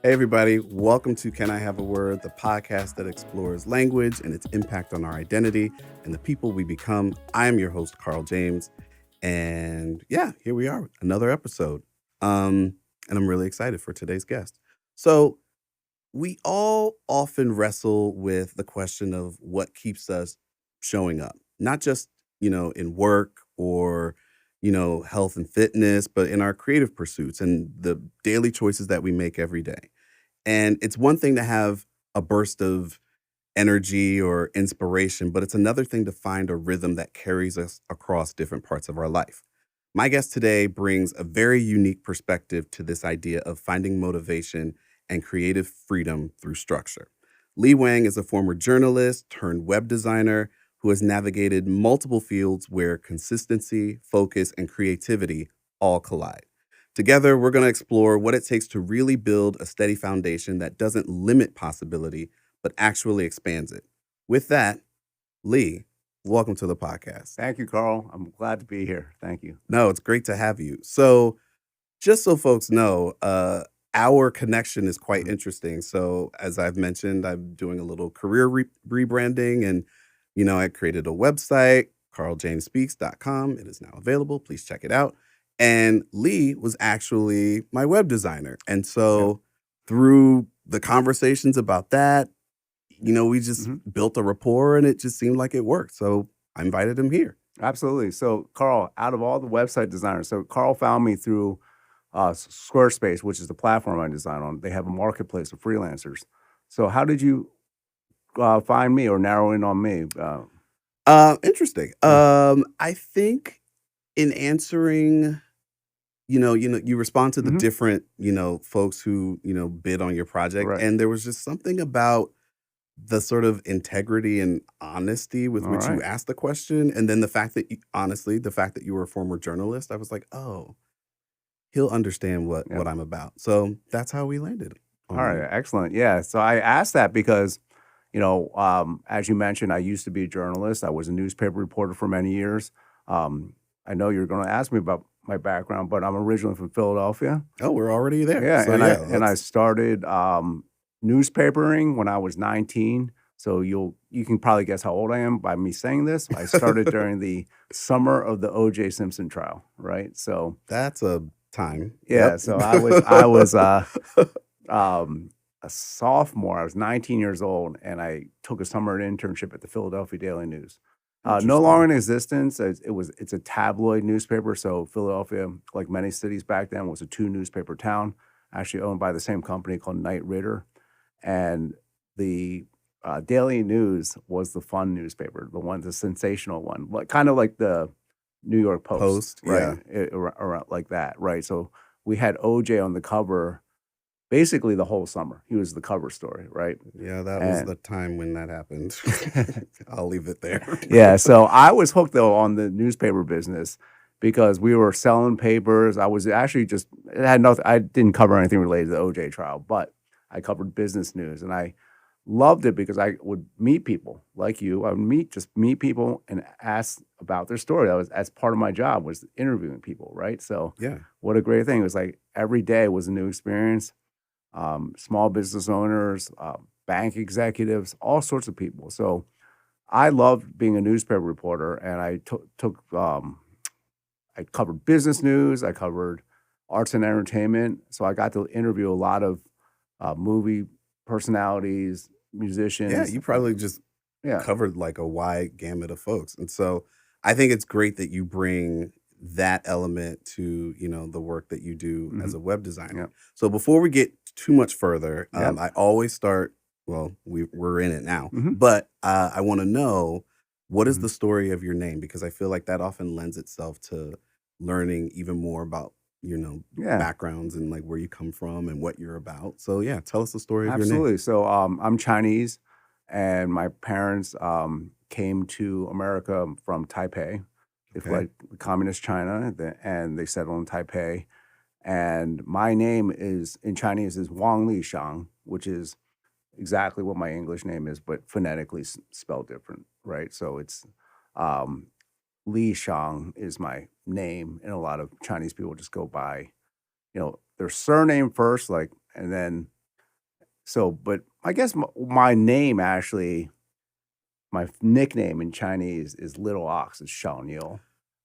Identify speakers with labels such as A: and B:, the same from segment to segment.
A: Hey, everybody. Welcome to Can I Have a Word, the podcast that explores language and its impact on our identity and the people we become. I am your host, Carl James. And yeah, here we are, another episode. And I'm really excited for today's guest. So, we all often wrestle with the question of what keeps us showing up, not just, in work or, health and fitness, but in our creative pursuits and the daily choices that we make every day. And it's one thing to have a burst of energy or inspiration, but it's another thing to find a rhythm that carries us across different parts of our life. My guest today brings a very unique perspective to this idea of finding motivation and creative freedom through structure. Li Wang is a former journalist turned web designer who has navigated multiple fields where consistency, focus, and creativity all collide. Together, we're going to explore what it takes to really build a steady foundation that doesn't limit possibility, but actually expands it. With that, Lee, welcome to the podcast.
B: Thank you, Carl. I'm glad to be here. Thank you.
A: No, it's great to have you. So, just so folks know, our connection is quite interesting. So, as I've mentioned, I'm doing a little career rebranding and, I created a website, carljamespeaks.com. It is now available. Please check it out. And Lee was actually my web designer. And so through the conversations about that, we just built a rapport and it just seemed like it worked. So I invited him here.
B: Absolutely. So, Carl, out of all the website designers, so Carl found me through Squarespace, which is the platform I design on. They have a marketplace of freelancers. So how did you find me or narrow in on me?
A: Interesting. I think in answering, you respond to the different, folks who, bid on your project.
B: Right.
A: And there was just something about the sort of integrity and honesty with which you asked the question. And then the fact that, the fact that you were a former journalist, I was like, oh, he'll understand what I'm about. So that's how we landed.
B: All right. Excellent. Yeah. So I asked that because, as you mentioned, I used to be a journalist. I was a newspaper reporter for many years. I know you're going to ask me about my background, but I'm originally from Philadelphia.
A: Oh, we're already there.
B: Yeah,
A: So,
B: and I started newspapering when I was 19. So you can probably guess how old I am by me saying this. I started during the summer of the O.J. Simpson trial, right? So
A: that's a time.
B: Yeah.
A: Yep.
B: So I was a sophomore. I was 19 years old, and I took a summer internship at the Philadelphia Daily News. No longer in existence. It's a tabloid newspaper. So Philadelphia, like many cities back then, was a 2-newspaper town, actually owned by the same company called Knight Ridder. And the Daily News was the fun newspaper, the sensational one, kind of like the New York Post, right? Around like that, right? So we had OJ on the cover basically the whole summer. He was the cover story, right?
A: Yeah, that was the time when that happened. I'll leave it there.
B: Yeah, so I was hooked, though, on the newspaper business because we were selling papers. I was actually it had nothing, I didn't cover anything related to the OJ trial, but I covered business news, and I loved it because I would meet people like you. I would meet people and ask about their story. That's part of my job, was interviewing people, right? So
A: Yeah.
B: What a great thing. It was like every day was a new experience. Small business owners, bank executives, all sorts of people. So I loved being a newspaper reporter, and I I covered business news, I covered arts and entertainment. So I got to interview a lot of movie personalities, musicians.
A: Yeah, you probably just covered like a wide gamut of folks. And so I think it's great that you bring that element to, the work that you do as a web designer. So before we get too much further, I always start, well, we're in it now, but I want to know, what is the story of your name? Because I feel like that often lends itself to learning even more about, backgrounds and like where you come from and what you're about. So yeah, tell us the story of your name.
B: Absolutely. So I'm Chinese, and my parents came to America from Taipei. They fled communist China, and they settled in Taipei. And my name in Chinese is Wang Li Shang, which is exactly what my English name is, but phonetically spelled different, right? So it's Li Shang is my name, and a lot of Chinese people just go by, their surname first, and then So, but I guess my name actually, my nickname in Chinese is Little Ox. It's Shao Niu.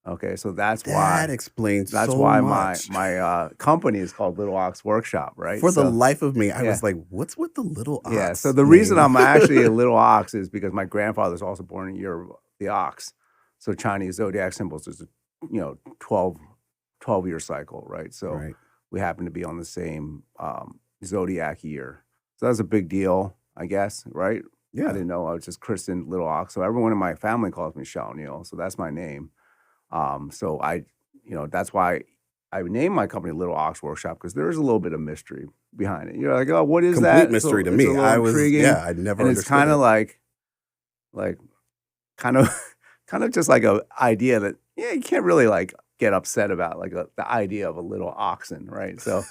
B: Okay, so
A: That explains
B: that's
A: so
B: why
A: much.
B: my company is called Little Ox Workshop, right?
A: For the
B: So
A: life of me, I
B: yeah,
A: was like, "What's with the little
B: yeah. So
A: ox
B: the reason
A: name?"
B: I'm actually a little ox is because my grandfather was also born in the year of the ox. So Chinese zodiac symbols is a 12 year cycle, right? So
A: Right.
B: we happen to be on the same zodiac year. So that's a big deal, I guess, right? I
A: Yeah.
B: didn't know I was just christened Little Ox. So everyone in my family calls me Shao Niu. So that's my name. So that's why I named my company Little Ox Workshop, because there is a little bit of mystery behind it. You're like, oh, what is
A: Complete
B: that?
A: mystery to
B: It's a
A: me.
B: little intriguing,
A: I never
B: and it's
A: understood
B: kind of
A: it.
B: like kind of kind of just like a idea that you can't really like get upset about, like the idea of a little oxen, right? So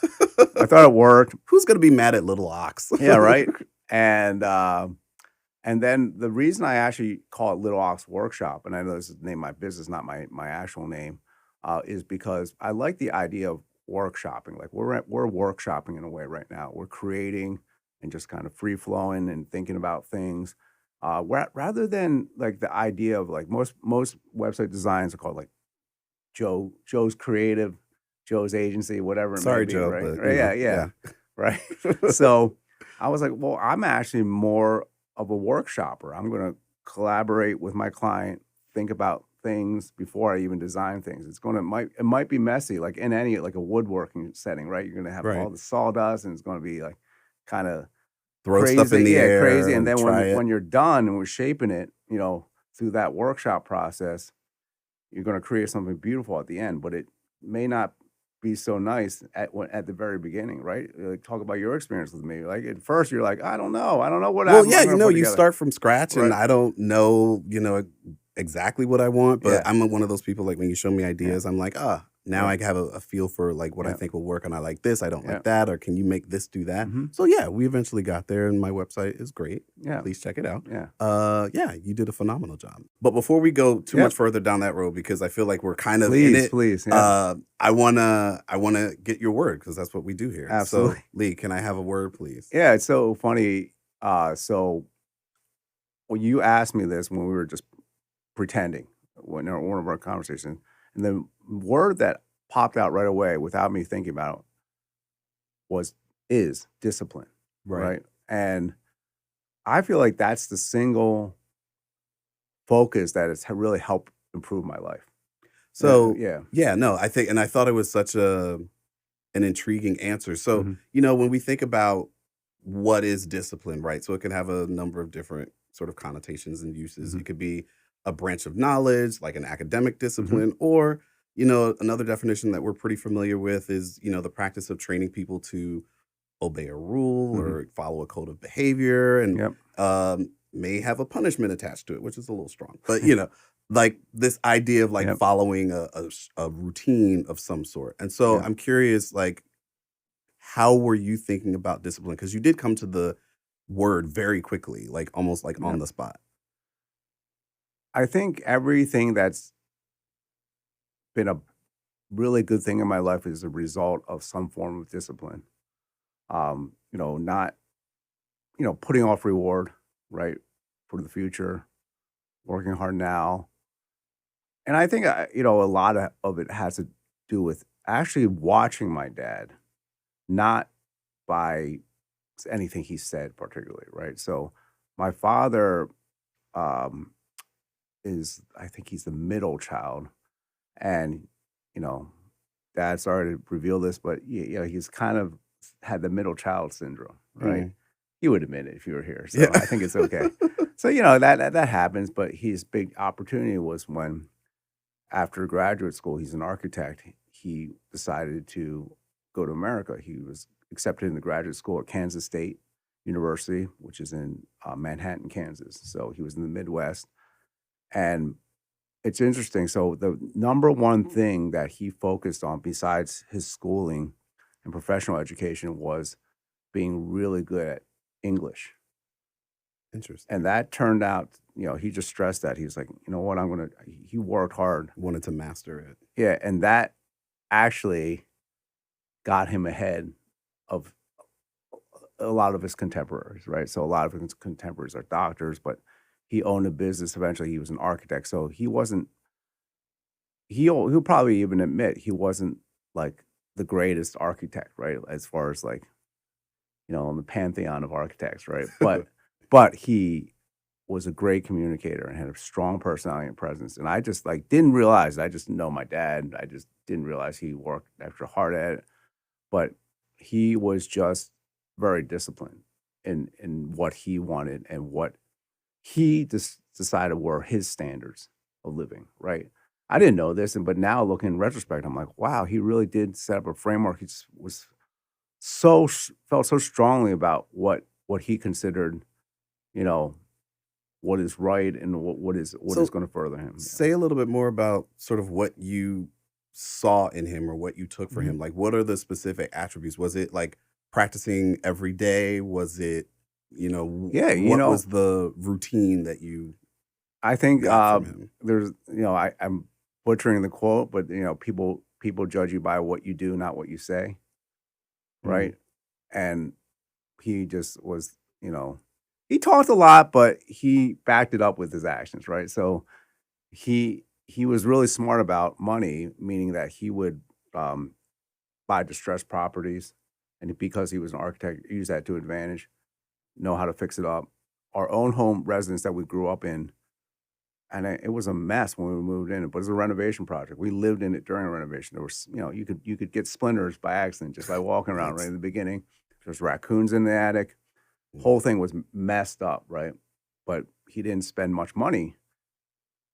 B: I thought it worked.
A: Who's gonna be mad at little ox?
B: Yeah, right. And then the reason I actually call it Little Ox Workshop, and I know this is the name of my business, not my actual name, is because I like the idea of workshopping. Like we're workshopping in a way right now. We're creating and just kind of free flowing and thinking about things, rather than like the idea of like most website designs are called like Joe's Creative, Joe's Agency, whatever it may
A: Sorry,
B: be,
A: Joe,
B: right?
A: but
B: Right? Yeah, yeah,
A: yeah.
B: right. So I was like, well, I'm actually more of a workshopper. I'm going to collaborate with my client, think about things before I even design things. It might be messy, like in any like a woodworking setting, right? You're going to have
A: Right.
B: all the sawdust, and it's going to be like kind of
A: Throw stuff
B: crazy,
A: in the
B: yeah,
A: air
B: crazy. And
A: and
B: then
A: try it.
B: when you're done and we're shaping it, through that workshop process, you're going to create something beautiful at the end, but it may not be so nice at the very beginning, right? Like, talk about your experience with me. Like at first, you're like, I don't know what
A: Well,
B: I'm
A: yeah,
B: going to put
A: you
B: together,
A: start from scratch and
B: right?
A: I don't know, exactly what I want, but
B: Yeah,
A: I'm one of those people, like when you show me
B: yeah,
A: ideas, I'm like, now
B: yeah,
A: I have a feel for like what I
B: yeah,
A: think will work and I like this, I don't
B: yeah,
A: like that, or can you make this do that?
B: hmm,
A: So yeah, we eventually got there and my website is great.
B: yeah,
A: Please check it out.
B: yeah,
A: Yeah, you did a phenomenal job. But before we go too much
B: yep.
A: further down that road, because I feel like we're kind of in
B: Please,
A: it,
B: please, yeah,
A: I wanna get your word because that's what we do here. So
B: absolutely.
A: Lee, can I have a word, please?
B: Yeah, it's so funny. So when you asked me this when we were just pretending, when one of our conversations, and the word that popped out right away without me thinking about it is discipline,
A: Right.
B: right? And I feel like that's the single focus that has really helped improve my life.
A: So
B: Yeah.
A: yeah, no, I think, and I thought it was such an intriguing answer. So,
B: Mhm,
A: when we think about what is discipline, right? So it can have a number of different sort of connotations and uses.
B: mhm,
A: It could be a branch of knowledge, like an academic
B: mhm,
A: discipline, or, another definition that we're pretty familiar with is, the practice of training people to obey a rule
B: mhm.
A: or follow a code of behavior and
B: Yep.
A: may have a punishment attached to it, which is a little strong. But, like this idea of like
B: Yep.
A: following a routine of some sort. And so
B: Yep.
A: I'm curious, like, how were you thinking about discipline? Because you did come to the word very quickly, like almost like on
B: Yep.
A: the spot.
B: I think everything that's been a really good thing in my life is a result of some form of discipline. Not, putting off reward, right, for the future, working hard now. And I think, a lot of it has to do with actually watching my dad, not by anything he said particularly, right? So my father um, I think he's the middle child. And, you know, dad, sorry to reveal this, but he's kind of had the middle child syndrome, right?
A: Mm.
B: You would admit it if you were here.
A: Yeah.
B: So I think it's okay. So, that happens. But his big opportunity was when, after graduate school, he's an architect. He decided to go to America. He was accepted into graduate school at Kansas State University, which is in Manhattan, Kansas. So he was in the Midwest. And it's interesting. So the number one thing that he focused on besides his schooling and professional education was being really good at English.
A: Interesting.
B: And that turned out, he just stressed that. He was like, you know what, he worked hard.
A: Wanted to master it.
B: Yeah. And that actually got him ahead of a lot of his contemporaries, right? So a lot of his contemporaries are doctors, but he owned a business. Eventually, he was an architect. So he wasn't. He'll probably even admit he wasn't like the greatest architect, right? As far as like, in the pantheon of architects, right? But he was a great communicator and had a strong personality and presence. And I just like didn't realize. I just know my dad. I just didn't realize he worked extra hard at it. But he was just very disciplined in what he wanted and what he just decided were his standards of living, right? I didn't know this, but now looking in retrospect, I'm like, wow, he really did set up a framework. He just felt so strongly about what he considered, you know, what is right and what is going to further him.
A: Say a little bit more about sort of what you saw in him or what you took for him. Like, what are the specific attributes? Was it like practicing every day? Was it, what was the routine that you
B: I think
A: got from him?
B: there's, I'm butchering the quote, but people judge you by what you do, not what you say, right? And he just was, he talked a lot, but he backed it up with his actions, right? So he was really smart about money, meaning that he would buy distressed properties, and because he was an architect, use that to advantage, know how to fix it up. Our own home residence that we grew up in, and it was a mess when we moved in, but it was a renovation project. We lived in it during a renovation. There was, you could get splinters by accident just by walking around right in the beginning. There's raccoons in the attic. Whole thing was messed up, right? But he didn't spend much money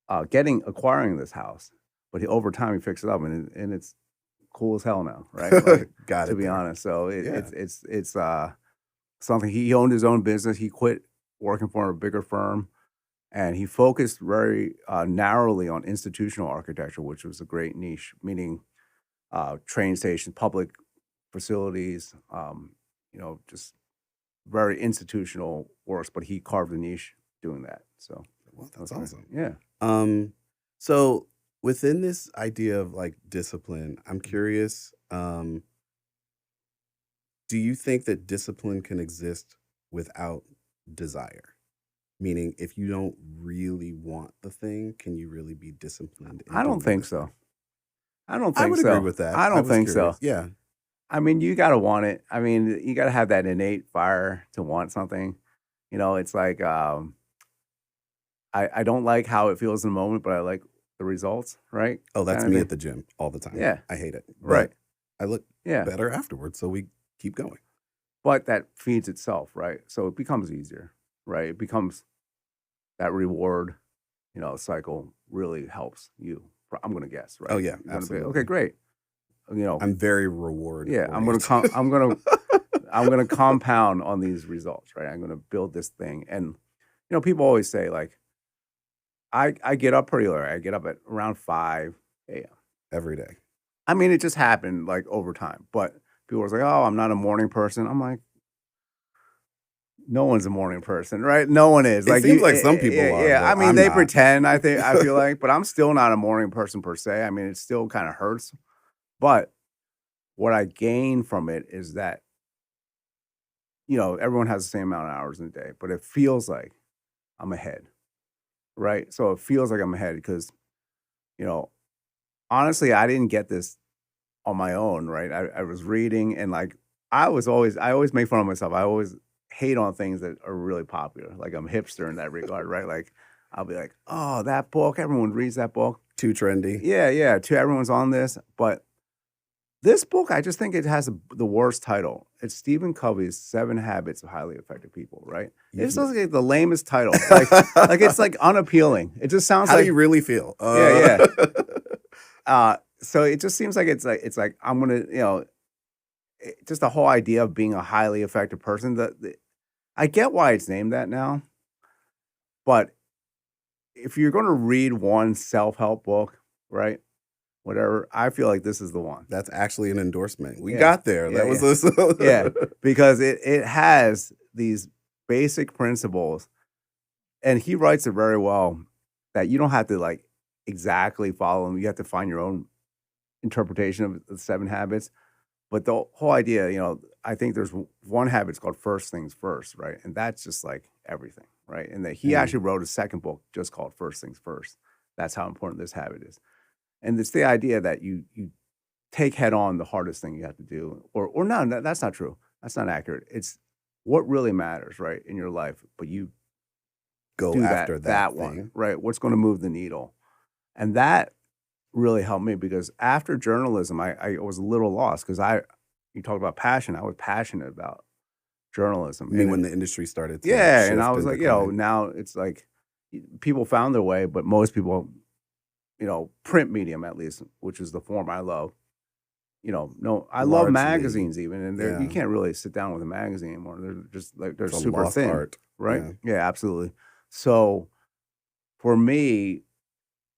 B: acquiring this house. But over time, he fixed it up, and it's cool as hell now, right? Like,
A: Got it.
B: To be honest, so it's something. He owned his own business. He quit working for a bigger firm, and he focused very narrowly on institutional architecture, which was a great niche, meaning train stations, public facilities, just very institutional works. But he carved a niche doing that. So
A: that's awesome.
B: Yeah.
A: So within this idea of like discipline, I'm curious, do you think that discipline can exist without desire? Meaning, if you don't really want the thing, can you really be disciplined?
B: I don't think so. I
A: would agree with that.
B: I don't think so.
A: Yeah.
B: I mean, you got to want it. I mean, you got to have that innate fire to want something. It's like, I don't like how it feels in the moment, but I like the results, right?
A: Oh, that's me at the gym all the time.
B: Yeah.
A: I hate it.
B: Right.
A: I look better afterwards, so we keep going.
B: But that feeds itself, right? So it becomes easier, right? It becomes that reward, cycle really helps you. I'm going to guess, right?
A: Oh yeah, absolutely.
B: Okay, great.
A: I'm very reward.
B: Yeah, I'm going to compound on these results, right? I'm going to build this thing, and people always say like, I get up pretty early. I get up at around 5 a.m.
A: every day.
B: I mean, it just happened like over time, but people were like, "Oh, I'm not a morning person." I'm like, no one's a morning person, right? No one is.
A: It seems like some people are.
B: Yeah, I mean, they pretend. I feel like, but I'm still not a morning person per se. I mean, it still kind of hurts. But what I gain from it is that, everyone has the same amount of hours in a day, but it feels like I'm ahead, right? So it feels like I'm ahead because, honestly, I didn't get this on my own, right? I was reading and like, I always make fun of myself. I always hate on things that are really popular. Like I'm hipster in that regard, right? Like I'll be like, oh, that book, everyone reads that book.
A: Too trendy.
B: Yeah. Everyone's on this. But this book, I just think it has the worst title. It's Stephen Covey's 7 Habits of Highly Effective People, right? It's like the lamest title. Like it's like unappealing. It just sounds
A: How
B: like.
A: do you really feel?
B: Yeah. So it just seems like it's like I'm gonna, just the whole idea of being a highly effective person. I get why it's named that now, but if you're going to read one self-help book, right, whatever, I feel like this is the one.
A: That's actually an endorsement. We got there.
B: Yeah,
A: that was this.
B: Yeah, because it has these basic principles, and he writes it very well that you don't have to like exactly follow them. You have to find your own interpretation of the 7 habits. But the whole idea, I think there's one habit, it's called first things first, right? And that's just like everything, right? And that he actually wrote a second book just called First Things First. That's how important this habit is. And it's the idea that you take head on the hardest thing you have to do, or no, that's not true. That's not accurate. It's what really matters, right, in your life, but you
A: Go
B: do
A: after that thing.
B: one, right? What's going to move the needle? And that really helped me because after journalism, I was a little lost because you talked about passion. I was passionate about journalism.
A: I mean, when the industry started to
B: yeah,
A: shift
B: and I was like,
A: decline.
B: now it's like people found their way, but most people, print medium at least, which is the form I love. No, I love
A: Largely,
B: magazines even, and
A: yeah.
B: you can't really sit down with a magazine anymore. They're just like they're
A: It's a
B: super
A: lost
B: thin,
A: art.
B: right? Yeah, absolutely. So for me,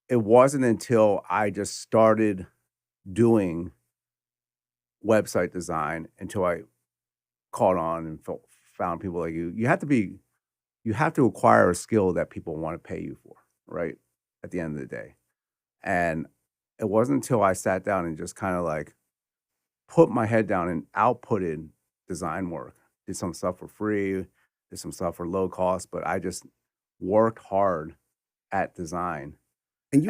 B: it wasn't until I just started doing website design until I caught on and found people like you. You have to acquire a skill that people want to pay you for, right? At the end of the day. And it wasn't until I sat down and just kind of like put my head down and outputted design work. Did some stuff for free, did some stuff for low cost, but I just worked hard at design.
A: And you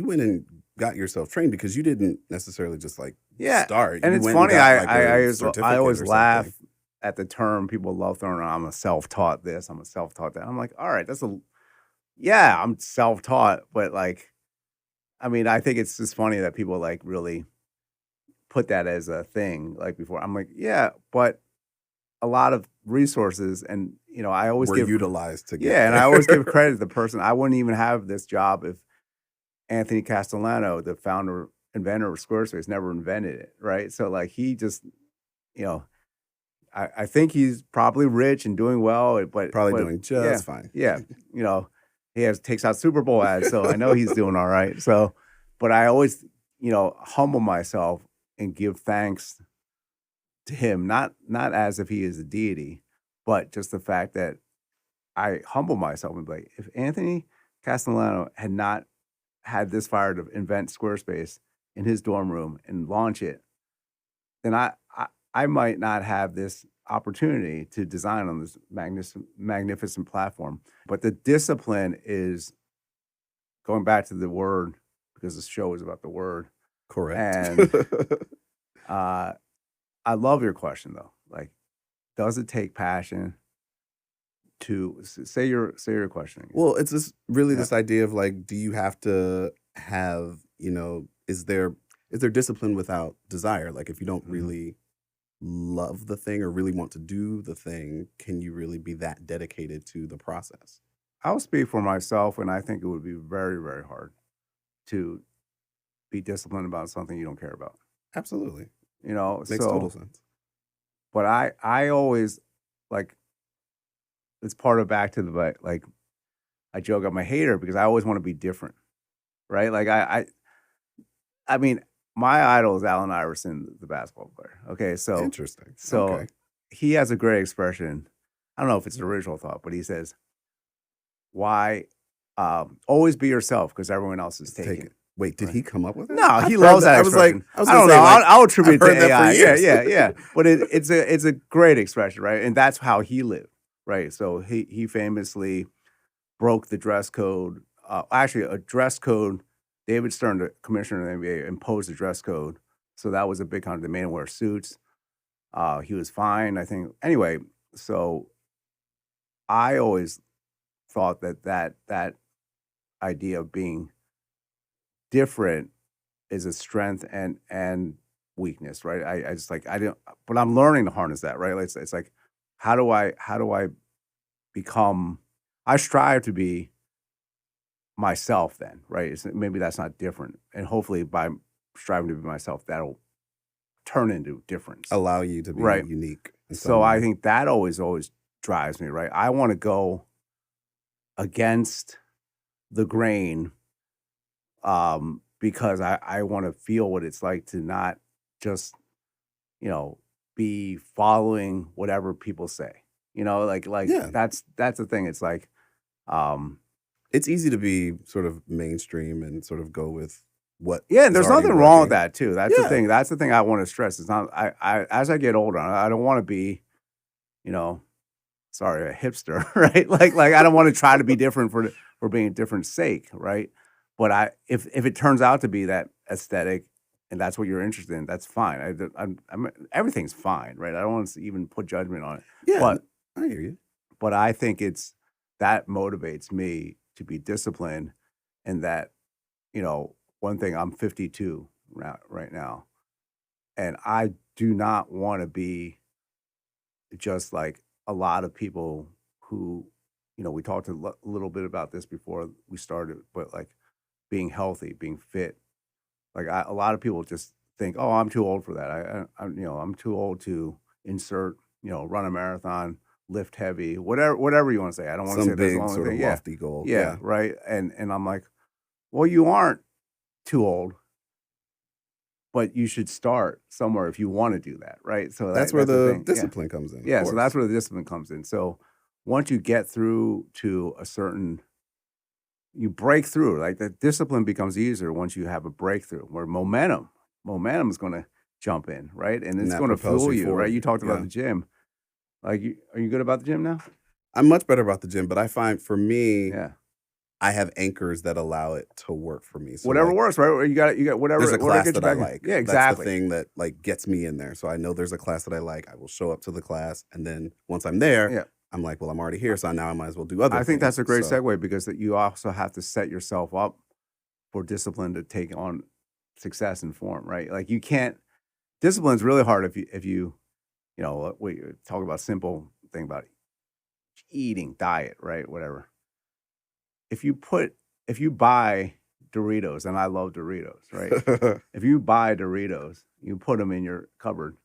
A: went and got yourself trained because you didn't necessarily just like start.
B: And
A: you
B: it's
A: went
B: funny,
A: and got,
B: I always
A: or
B: laugh
A: something.
B: at the term people love throwing around, I'm a self-taught this, I'm a self-taught that. I'm like, all right, I'm self-taught, but like, I mean, I think it's just funny that people like really put that as a thing like before. I'm like, yeah, but a lot of resources and, I always
A: were utilized to get
B: and I always give credit to the person. I wouldn't even have this job if Anthony Castellano, the inventor of Squarespace, never invented it, right? So like he just, I think he's probably rich and doing well, but
A: doing just fine.
B: Yeah, he takes out Super Bowl ads, so I know he's doing all right. So, but I always, humble myself and give thanks to him, not as if he is a deity, but just the fact that I humble myself and be like, if Anthony Castellano had not had this fire to invent Squarespace in his dorm room and launch it, then I might not have this opportunity to design on this magnificent platform. But the discipline is going back to the word, because this show is about the word.
A: Correct.
B: And I love your question though. Like, does it take passion to say your question again?
A: Well, it's this idea of like, do you have to have, is there discipline without desire? Like if you don't really love the thing or really want to do the thing, can you really be that dedicated to the process?
B: I'll speak for myself, and I think it would be very, very hard to be disciplined about something you don't care about.
A: Absolutely.
B: Makes
A: total sense.
B: But I always like, it's part of back to the like, I joke I'm a hater because I always want to be different, right? Like I mean, my idol is Allen Iverson, the basketball player. Okay, so
A: interesting.
B: So he has a great expression. I don't know if it's an original thought, but he says, "Why always be yourself because everyone else is taken."
A: Wait, did he come up with it?
B: No, he loves that expression. I don't know. I'll attribute it to AI. Yeah. But it's a great expression, right? And that's how he lived, right? So he famously broke the dress code. Actually, a dress code. David Stern, the commissioner of the NBA, imposed a dress code. So that was a big kind of demand to wear suits. He was fine, I think. Anyway, so I always thought that idea of being different is a strength and weakness, right? I just like, I didn't, but I'm learning to harness that, right? It's like, how do I become, I strive to be myself then, right? Maybe that's not different. And hopefully by striving to be myself, that'll turn into difference.
A: Allow you to be unique.
B: So I think that always drives me, right? I want to go against the grain because I want to feel what it's like to not just, be following whatever people say, that's the thing. It's like,
A: it's easy to be sort of mainstream and sort of go with what.
B: Yeah, and
A: is
B: there's
A: already
B: nothing wrong with
A: working.
B: that too. That's the
A: Yeah.
B: thing. That's the thing I want to stress. It's not. I as I get older, I don't want to be, you know, sorry, a hipster, right? Like I don't want to try to be different for being different sake, right? But if it turns out to be that aesthetic, and that's what you're interested in, that's fine. I'm everything's fine, right? I don't want to even put judgment on it.
A: Yeah,
B: But
A: I hear you.
B: but I think it's that motivates me to be disciplined, and that, one thing, I'm 52 right now, and I do not want to be just like a lot of people who, we talked a little bit about this before we started, but like being healthy, being fit. Like a lot of people just think, oh, I'm too old for that. I'm too old to insert, run a marathon, lift heavy, whatever you want to say. I don't want to
A: Some
B: say that's the
A: big
B: only
A: sort of
B: thing.
A: lofty goal.
B: Yeah, right. And I'm like, well, you aren't too old, but you should start somewhere if you want to do that, right? So
A: That's where
B: that's
A: the
B: thing.
A: discipline comes in.
B: Yeah,
A: of
B: so that's
A: course.
B: where the discipline comes in. So once you get through to a certain, you break through, like the discipline becomes easier once you have a breakthrough where momentum is going to jump in, right? And it's
A: that
B: going to
A: propels
B: fuel
A: you
B: you, right?
A: forward.
B: You talked about
A: Yeah.
B: the gym. Like, are you good about the gym now?
A: I'm much better about the gym, but I find for me,
B: Yeah.
A: I have anchors that allow it to work for me. So
B: Whatever
A: like,
B: works, right? Or you got whatever.
A: there's a
B: whatever
A: class
B: gets you
A: that I
B: back in.
A: like.
B: Yeah,
A: That's
B: exactly.
A: the thing that like gets me in there. So I know there's a class that I like. I will show up to the class, and then once I'm there,
B: Yeah.
A: I'm like, well, I'm already here, so now I might as well do other
B: I
A: things.
B: think that's a great
A: So,
B: segue, because that you also have to set yourself up for discipline to take on success and form, right? Like you can't. Discipline's really hard if you we talk about simple thing about eating, diet, right? Whatever. If you buy Doritos, and I love Doritos, right? If you buy Doritos, you put them in your cupboard,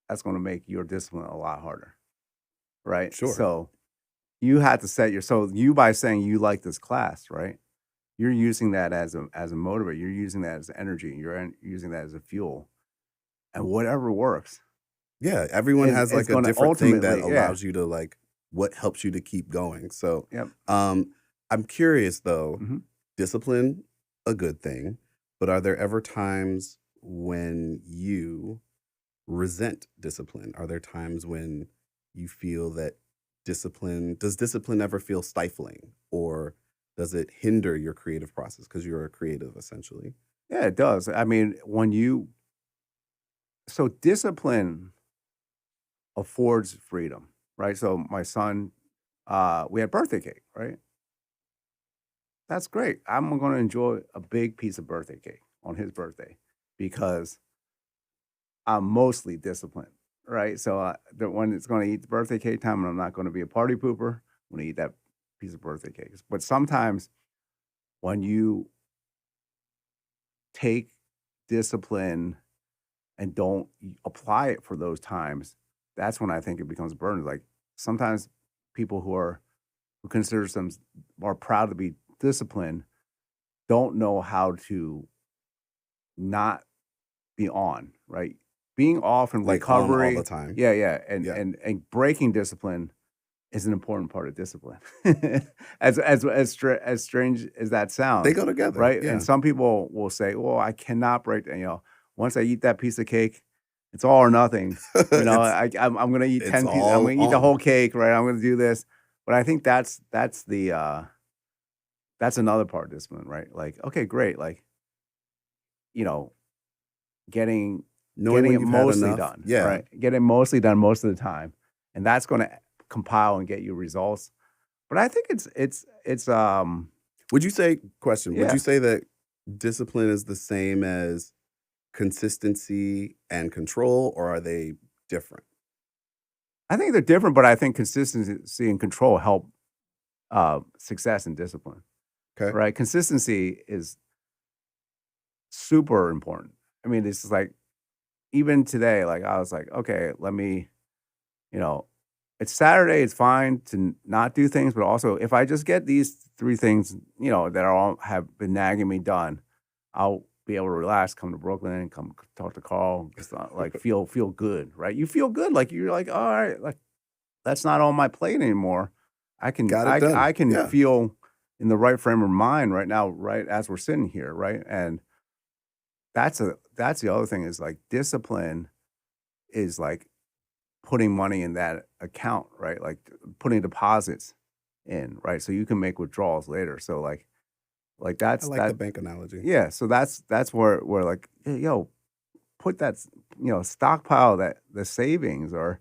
B: that's going to make your discipline a lot harder, right?
A: Sure.
B: So you have to so you, by saying you like this class, right? You're using that as a motivator. You're using that as energy. You're using that as a fuel, and whatever works.
A: Yeah, everyone
B: Is-
A: has
B: is
A: like a
B: gonna
A: different thing that
B: ultimately, yeah.
A: allows you to like what helps you to keep going. So,
B: Yep.
A: I'm curious though,
B: Mhm.
A: discipline, a good thing, but are there ever times when you resent discipline? Are there times when you feel that does discipline ever feel stifling, or does it hinder your creative process because you're a creative essentially?
B: Yeah, it does. I mean, so discipline affords freedom, right? So my son, we had birthday cake, right? That's great. I'm going to enjoy a big piece of birthday cake on his birthday because I'm mostly disciplined, right? So when it's going to eat the birthday cake time, and I'm not going to be a party pooper, I'm going to eat that piece of birthday cake. But sometimes when you take discipline and don't apply it for those times, that's when I think it becomes a burden. Like sometimes people who consider themselves are proud to be disciplined don't know how to not be on, right? Being off and
A: Like on all
B: recovery,
A: the time.
B: yeah, and
A: Yeah.
B: and breaking discipline is an important part of discipline. as strange as that sounds,
A: They go together.
B: right?
A: Yeah.
B: And some people will say, "Well, I cannot break." Once I eat that piece of cake, it's all or nothing. I'm going to eat
A: it's
B: 10 pieces. I'm
A: all
B: going to eat the
A: on.
B: whole cake, right? I'm going to do this. But I think that's another part of discipline, right? Like, okay, great. Like, getting
A: Knowing when
B: it
A: you've had
B: mostly
A: enough.
B: done,
A: Yeah.
B: right? Getting mostly done most of the time, and that's going to compile and get you results. But I think it's
A: Would you say, would
B: Yeah.
A: you say that discipline is the same as consistency and control, or are they different?
B: I think they're different, but I think consistency and control help success and discipline.
A: Okay.
B: Right? Consistency is super important. I mean, it's just like even today, like I was like, okay, let me, it's Saturday. It's fine to not do things, but also if I just get these 3 things, that all have been nagging me done, I'll be able to relax, come to Brooklyn, come talk to Carl, just like feel good, right? You feel good, like you're like, all right, like that's not on my plate anymore. I can
A: Got it done.
B: I can
A: Yeah.
B: feel in the right frame of mind right now, right as we're sitting here, right? And that's the other thing is like discipline is like putting money in that account, right? Like putting deposits in, right? So you can make withdrawals later. So like
A: I
B: that's
A: like the
B: that
A: bank analogy.
B: yeah. So that's where like, hey, yo, put that, stockpile that the savings or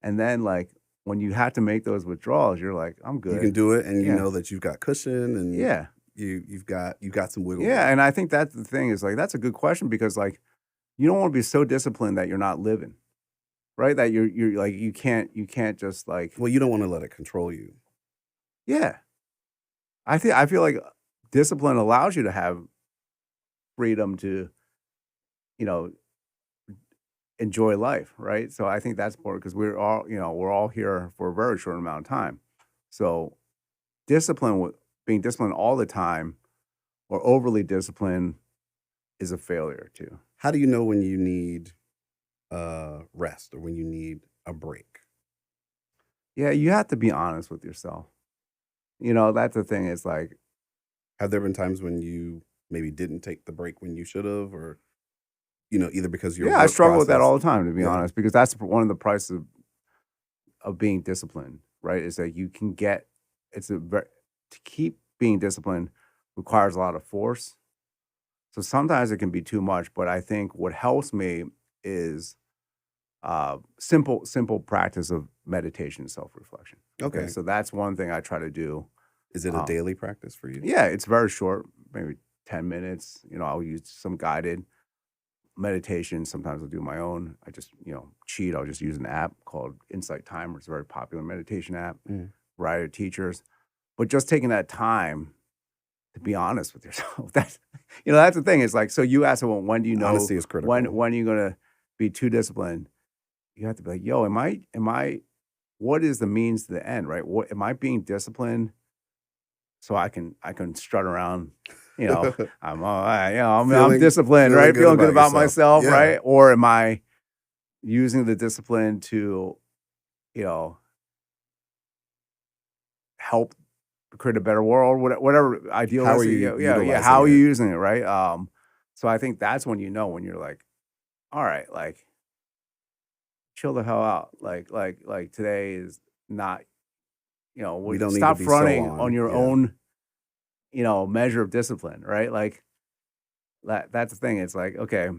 B: and then like when you have to make those withdrawals, you're like, I'm
A: You can
B: good.
A: do it, and you
B: Yeah.
A: know that you've got cushion, and
B: Yeah.
A: you've got some wiggle
B: Yeah.
A: room.
B: And I think that's the thing is like that's a good question because like you don't want to be so disciplined that you're not living. Right? That you're like you can't just like
A: Well, you don't want to let it control you.
B: yeah. I feel like discipline allows you to have freedom to, you know, enjoy life, right? So I think that's important because we're all here for a very short amount of time. So being disciplined all the time or overly disciplined is a failure too.
A: How do you know when you need rest or when you need a break?
B: Yeah, you have to be honest with yourself. That's the thing. It's like,
A: Have there been times when you maybe didn't take the break when you should have, or either because of your
B: yeah, I
A: work
B: struggle with that
A: process?
B: all the time, to be
A: Yeah.
B: honest, because that's one of the prices of being disciplined, right? Is that you can get to keep being disciplined requires a lot of force. So sometimes it can be too much, but I think what helps me is simple practice of meditation and self-reflection.
A: Okay.
B: So that's one thing I try to do.
A: Is it a daily practice for you?
B: Yeah, it's very short, maybe 10 minutes. I'll use some guided meditation. Sometimes I'll do my own. I just, cheat. I'll just use an app called Insight Timer. It's a very popular meditation app, writer teachers. But just taking that time to be honest with yourself. That's the thing. It's like, so you ask, well, when do you know
A: Honesty is critical.
B: when are you gonna be too disciplined? You have to be like, yo, am I what is the means to the end, right? What am I being disciplined so I can strut around, I'm all right, I'm disciplined, right? Feeling good about myself,
A: Yeah.
B: right? Or am I using the discipline to, help create a better world, whatever ideal.
A: How are you
B: How are you
A: utilizing it?
B: using it, right? So I think that's when when you're like, all right, like chill the hell out. Like today is not,
A: We don't need
B: stop
A: to be so
B: fronting
A: on.
B: on your
A: Yeah.
B: own, measure of discipline, right? Like that's the thing. It's like, okay.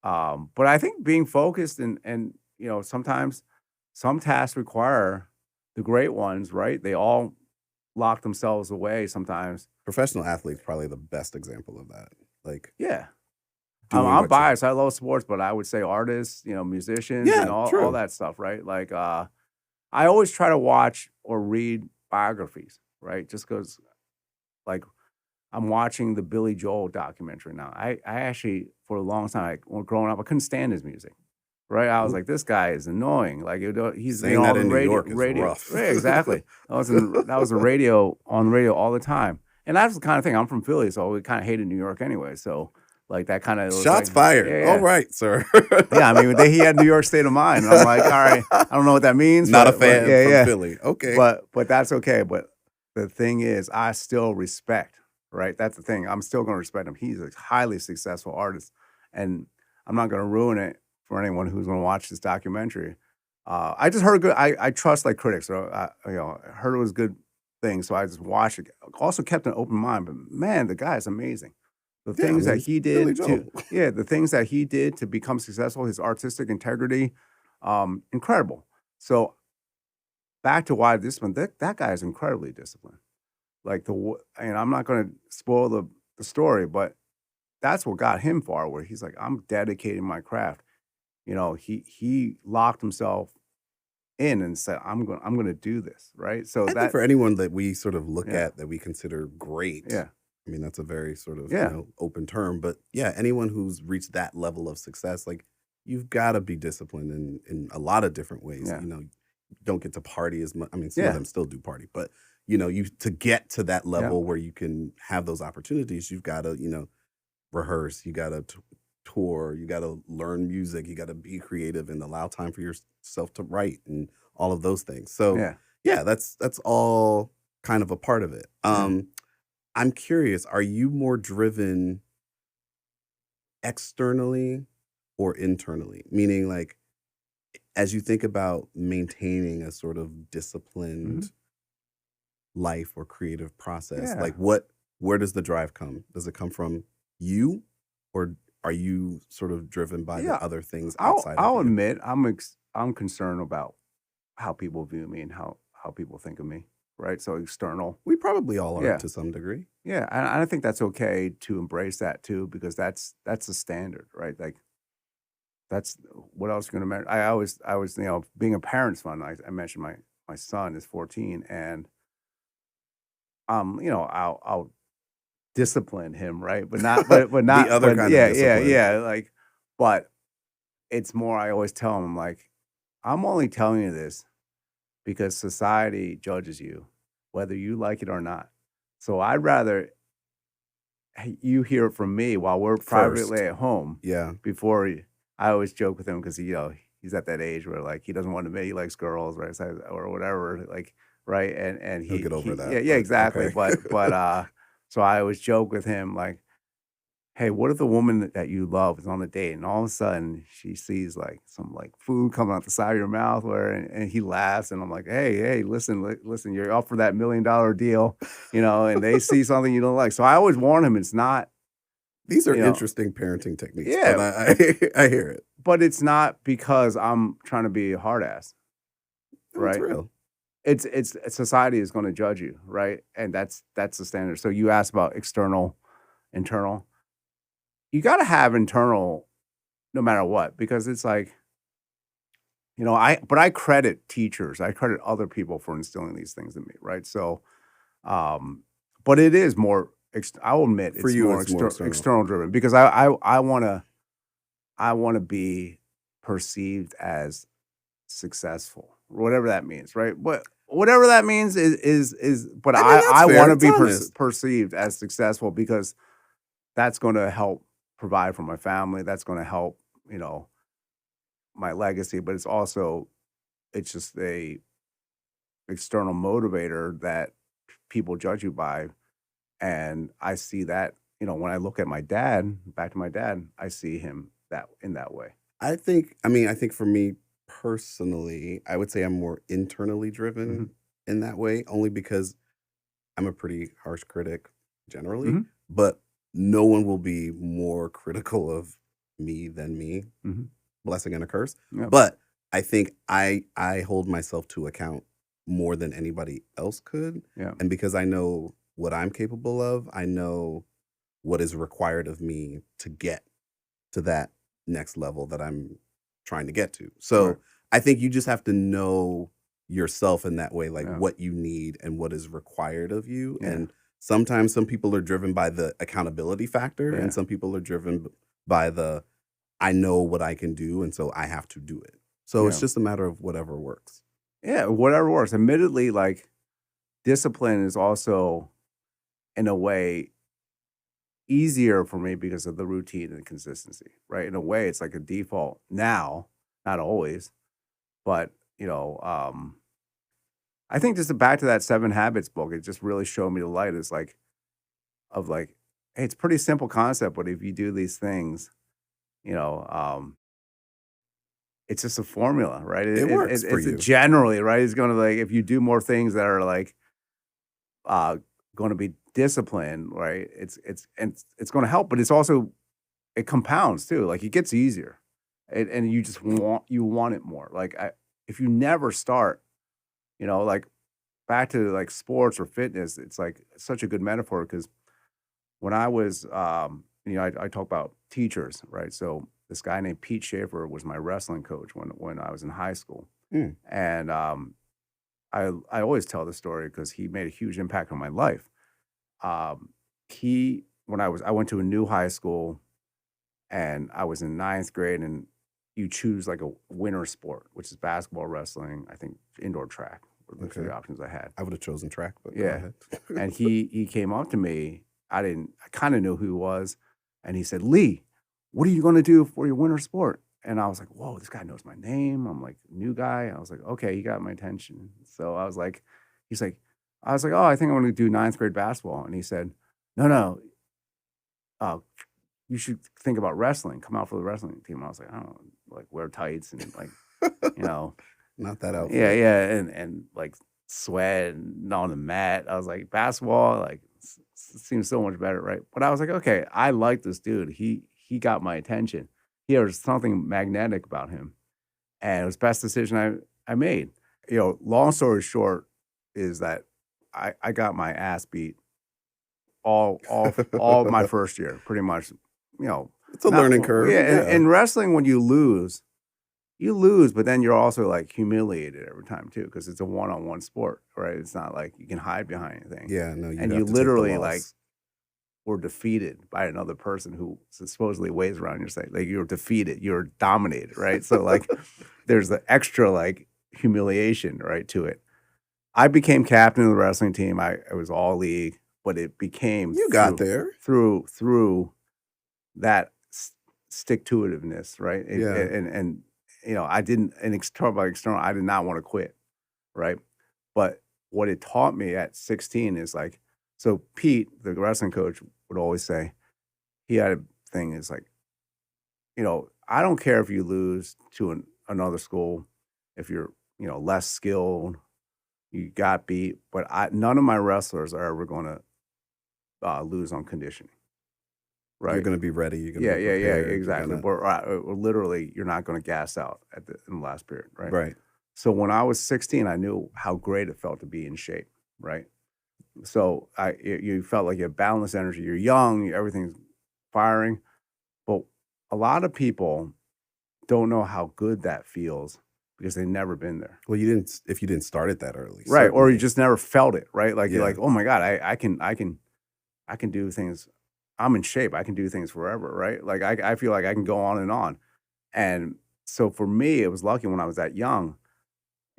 B: But I think being focused and sometimes some tasks require the great ones, right? They all lock themselves away sometimes.
A: Professional athletes probably the best example of that. Like,
B: Yeah.
A: doing
B: I'm
A: what you-
B: biased. I love sports, but I would say artists, musicians,
A: Yeah,
B: and all
A: true.
B: that stuff, right? Like, I always try to watch or read biographies, right? Just because, like, I'm watching the Billy Joel documentary now. I actually, for a long time, when growing up, I couldn't stand his music, right? I was like, this guy is annoying. Like, he's
A: Saying
B: on
A: that
B: the
A: in New
B: radio,
A: York is rough.
B: Right, exactly. That was a radio on the radio all the time, and that's the kind of thing. I'm from Philly, so we kind of hated New York anyway. So. Like that kind of
A: Shots fired.
B: Yeah.
A: All right, sir.
B: Yeah, I mean, he had New York State of Mind. And I'm like, all right, I don't know what that means.
A: Not a fan from
B: yeah.
A: Philly. Okay.
B: But that's okay. But the thing is, I still respect, right? That's the thing. I'm still going to respect him. He's a highly successful artist. And I'm not going to ruin it for anyone who's going to watch this documentary. I just heard good. I trust like critics. So I heard it was good thing. So I just watched it. Also kept an open mind. But man, the guy is amazing. The things that he did the things that he did to become successful, his artistic integrity, incredible. So back to why discipline, that guy is incredibly disciplined. Like and I'm not going to spoil the story, but that's what got him far. Where he's like, I'm dedicating my craft. He locked himself in and said, I'm going to do this, right? So
A: I think for anyone that we sort of look at that we consider great.
B: Yeah.
A: I mean, that's a very sort of open term, but yeah, anyone who's reached that level of success, like you've got to be disciplined in a lot of different ways.
B: Yeah.
A: You don't get to party as much. I mean, some of them still do party, but you to get to that level where you can have those opportunities, you've got to rehearse, you got to tour, you got to learn music, you got to be creative and allow time for yourself to write and all of those things. So yeah, that's all kind of a part of it. I'm curious, are you more driven externally or internally? Meaning, like, as you think about maintaining a sort of disciplined life or creative process,
B: Yeah.
A: like, where does the drive come? Does it come from you, or are you sort of driven by the
B: Yeah.
A: other things
B: I'll
A: outside of
B: I'll
A: you?
B: admit I'm concerned about how people view me and how people think of me, right? So external.
A: We probably all are
B: Yeah.
A: to some degree.
B: Yeah, and I think that's okay to embrace that too, because that's the standard, right? Like that's what else you're gonna matter. I was being a parent's fun. I mentioned my son is 14, and I'll discipline him, right? But not, but
A: The
B: not,
A: other
B: but
A: kind of discipline.
B: yeah. Like, but it's more. I always tell him, I'm like, I'm only telling you this because society judges you, whether you like it or not. So I'd rather you hear it from me while we're privately
A: First.
B: at home
A: Yeah.
B: before I always joke with him because he's at that age where like he doesn't want to admit he likes girls, right? So, or whatever, like, right? And
A: He'll get over
B: yeah,
A: that,
B: yeah,
A: but
B: exactly.
A: okay.
B: But so I always joke with him like, hey, what if the woman that you love is on a date and all of a sudden she sees like some like food coming out the side of your mouth and he laughs and I'm like, hey, listen, you're up for that $1 million deal, and they see something you don't like. So I always warn him it's not,
A: These are
B: you know,
A: interesting parenting techniques, but
B: yeah,
A: I hear it.
B: but it's not because I'm trying to be a hard ass,
A: No, it's
B: right?
A: real.
B: It's society is going to judge you, right? And that's the standard. So you asked about external, internal. You got to have internal no matter what, because it's like, but I credit teachers, I credit other people for instilling these things in me, right? So, but it is more, I will admit,
A: For
B: it's
A: you,
B: more
A: it's more external.
B: external driven because I want to be perceived as successful, whatever that means, right? Whatever that means but
A: I mean, that's
B: I
A: fair.
B: want to
A: It's
B: be
A: honest.
B: perceived as successful because that's going to help provide for my family. That's going to help, my legacy, but it's just a external motivator that people judge you by. And I see that, when I look at my dad, back to my dad, I see him in that way.
A: I think for me personally, I would say I'm more internally
B: Mhm.
A: driven in that way, only because I'm a pretty harsh critic generally,
B: Mhm.
A: but no one will be more critical of me than me,
B: Mhm.
A: blessing and a curse.
B: Yep.
A: But I think I hold myself to account more than anybody else could.
B: Yeah.
A: And because I know what I'm capable of, I know what is required of me to get to that next level that I'm trying to get to.
B: Right.
A: So I think you just have to know yourself in that way, like
B: Yeah.
A: what you need and what is required of you.
B: Yeah.
A: And sometimes some people are driven by the accountability factor,
B: Yeah.
A: and some people are driven by the I know what I can do, and so I have to do it. So it's
B: Yeah.
A: just a matter of whatever works.
B: Yeah. Whatever works. Admittedly, like discipline is also, in a way, easier for me because of the routine and consistency, right? In a way, it's like a default now, not always, but I think just back to that Seven Habits book, it just really showed me the light is like of like, hey, it's a pretty simple concept, but if you do these things, you know, um, it's just a formula, right?
A: It works for
B: It's a
A: you.
B: generally right. It's gonna like if you do more things that are like uh going to be disciplined, right? It's going to help, but it's also it compounds too. Like it gets easier, and you just want it more. Like if you never start, like back to like sports or fitness, it's like such a good metaphor because when I was, I talk about teachers, right? So this guy named Pete Schaefer was my wrestling coach when I was in high school,
A: Mm,
B: and I always tell the story because he made a huge impact on my life. Um, he when I went to a new high school and I was in ninth grade, and you choose like a winter sport, which is basketball, wrestling, I think indoor track were the three
A: okay.
B: options I had.
A: I would have chosen track, but go
B: Yeah.
A: ahead.
B: And he came up to me. I kind of knew who he was. And he said, Lee, what are you going to do for your winter sport? And I was like, whoa, this guy knows my name. I'm like, new guy. I was like, okay, he got my attention. So I was like, I was like, oh, I think I'm going to do ninth grade basketball. And he said, no, you should think about wrestling. Come out for the wrestling team. I was like, I don't know, like wear tights and like, you know,
A: Not that outfit.
B: yeah, and like sweat and on the mat. I was like, basketball, like seems so much better, right? But I was like, okay, I like this dude. He got my attention. There was something magnetic about him, and it was the best decision I made. Long story short is that I got my ass beat all my first year, pretty much.
A: It's a learning curve.
B: Yeah, and wrestling, when you lose, but then you're also like humiliated every time too, because it's a one-on-one sport, right? It's not like you can hide behind anything.
A: Yeah, no,
B: and you literally like were defeated by another person who supposedly weighs around your side. Like you're defeated, you're dominated, right? So like there's the extra like humiliation, right, to it. I became captain of the wrestling team. I was all league, but it became through that stick-to-itiveness, right? And I didn't, talk about external, I did not want to quit, right? But what it taught me at 16 is like, so Pete, the wrestling coach, would always say, he had a thing is like, I don't care if you lose to another school, if you're, less skilled, you got beat, but none of my wrestlers are ever going to lose on conditioning. Right.
A: You're going to be ready. You're going to be prepared.
B: Yeah, exactly. Or literally, you're not going to gas out in the last period, right?
A: Right.
B: So when I was 16, I knew how great it felt to be in shape, right? So you felt like you have balanced energy. You're young, everything's firing. But a lot of people don't know how good that feels because they've never been there.
A: Well, if you didn't start it that early.
B: Right. Certainly. Or you just never felt it, right? Like you're like, oh my God, I can do things. I'm in shape. I can do things forever, right? Like I feel like I can go on and on. And so for me, it was lucky when I was that young.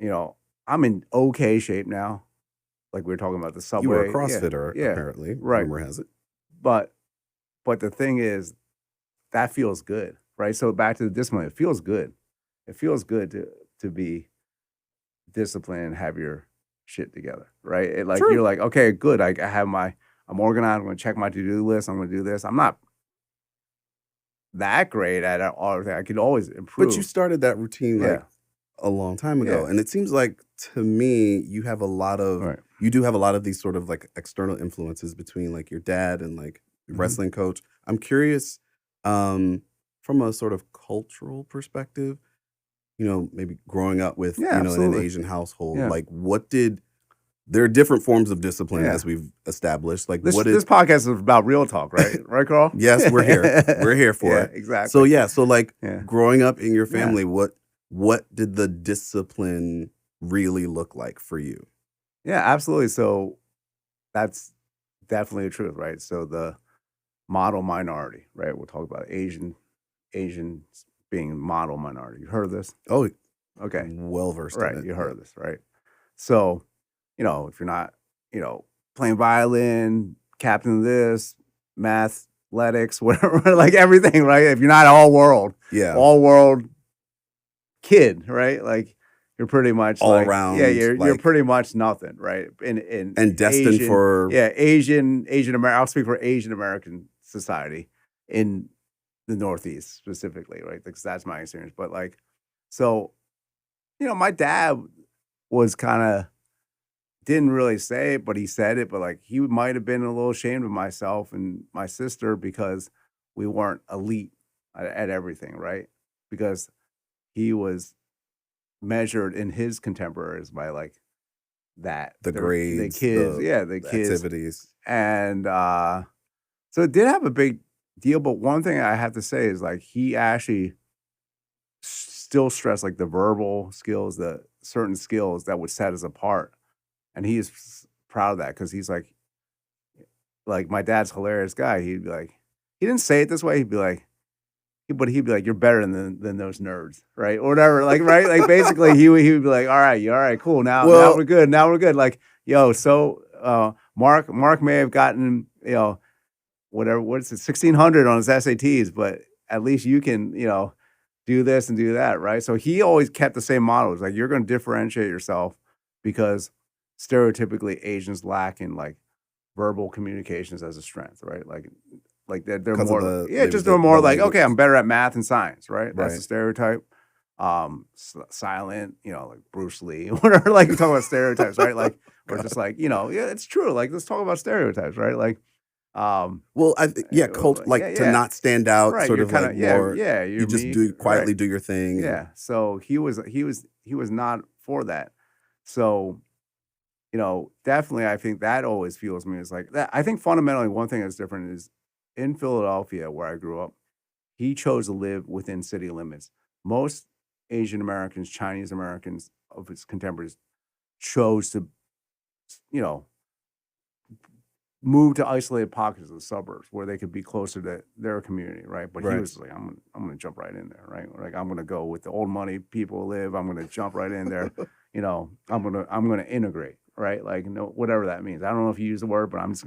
B: I'm in okay shape now. Like we were talking about the subway.
A: You were a CrossFitter, apparently.
B: Right.
A: Rumor has it.
B: But the thing is, that feels good, right? So back to the discipline, it feels good. It feels good to be disciplined and have your shit together, right? You're like, okay, good. I'm organized. I'm going to check my to-do list. I'm going to do this. I'm not that great at all everything. I could always improve.
A: But you started that routine a long time ago. And it seems like, to me, you have a lot of you do have a lot of these sort of like external influences between like your dad and like your wrestling coach. I'm curious, from a sort of cultural perspective, maybe growing up with in an Asian household, like there are different forms of discipline as we've established. Like
B: this podcast is about real talk, right? Right, Carl?
A: Yes, we're here. We're here for it.
B: Exactly.
A: So growing up in your family, what did the discipline really look like for you?
B: Yeah, absolutely. So that's definitely the truth, right? So the model minority, right? We'll talk about Asians being model minority. You heard of this?
A: Oh,
B: okay.
A: Well versed in it.
B: You heard of this, right? So, if you're not, playing violin, captain of this, math, athletics, whatever, like everything, right? If you're not all world kid, right? Like you're pretty much
A: all around.
B: Yeah, you're pretty much nothing, right?
A: And destined for
B: Asian American. I'll speak for Asian American society in the Northeast specifically, right? Because that's my experience. But my dad was kind of didn't really say it, but he said it. But like he might have been a little ashamed of myself and my sister because we weren't elite at everything, right? Because he was measured in his contemporaries by like that
A: the grades,
B: the kids, the kids,
A: activities,
B: and so it did have a big deal. But one thing I have to say is like he actually still stressed like the verbal skills, the certain skills that would set us apart, and he is proud of that because he's like my dad's a hilarious guy. He'd be like, he didn't say it this way. He'd be like, you're better than those nerds, right? Or whatever, like, right? Like, basically, he would be like, all right, cool. Now we're good. Now we're good. Like, so Mark may have gotten, whatever, what is it, 1,600 on his SATs, but at least you can, do this and do that, right? So he always kept the same model. It's like, you're going to differentiate yourself because stereotypically Asians lack in like verbal communications as a strength, right? Like they're
A: 'Cause of
B: more,
A: maybe
B: just
A: the
B: they're more like,
A: language.
B: okay, I'm better at math and science, right? That's a
A: Right.
B: stereotype. Silent, like Bruce Lee, whatever. Like, you talk about stereotypes, right? Like, or just like, yeah, it's true. Like, let's talk about stereotypes, right? Like,
A: Well, cult, like to
B: yeah,
A: not stand out,
B: right.
A: sort
B: You're
A: of
B: kind
A: like
B: of,
A: more.
B: you're
A: You just
B: meek,
A: do quietly
B: right?
A: do your thing.
B: Yeah. So he was not for that. So, definitely, I think that always fuels me. Is like that. I think fundamentally, one thing that's different is in Philadelphia, where I grew up, he chose to live within city limits. Most Asian Americans, Chinese Americans of his contemporaries chose to, you know, move to isolated pockets of the suburbs where they could be closer to their community, right? But he
A: Right.
B: was like, I'm gonna jump right in there, right? Like, I'm gonna go with the old money people live. I'm gonna jump right in there. I'm gonna integrate, right? Like, whatever that means. I don't know if you use the word, but I'm just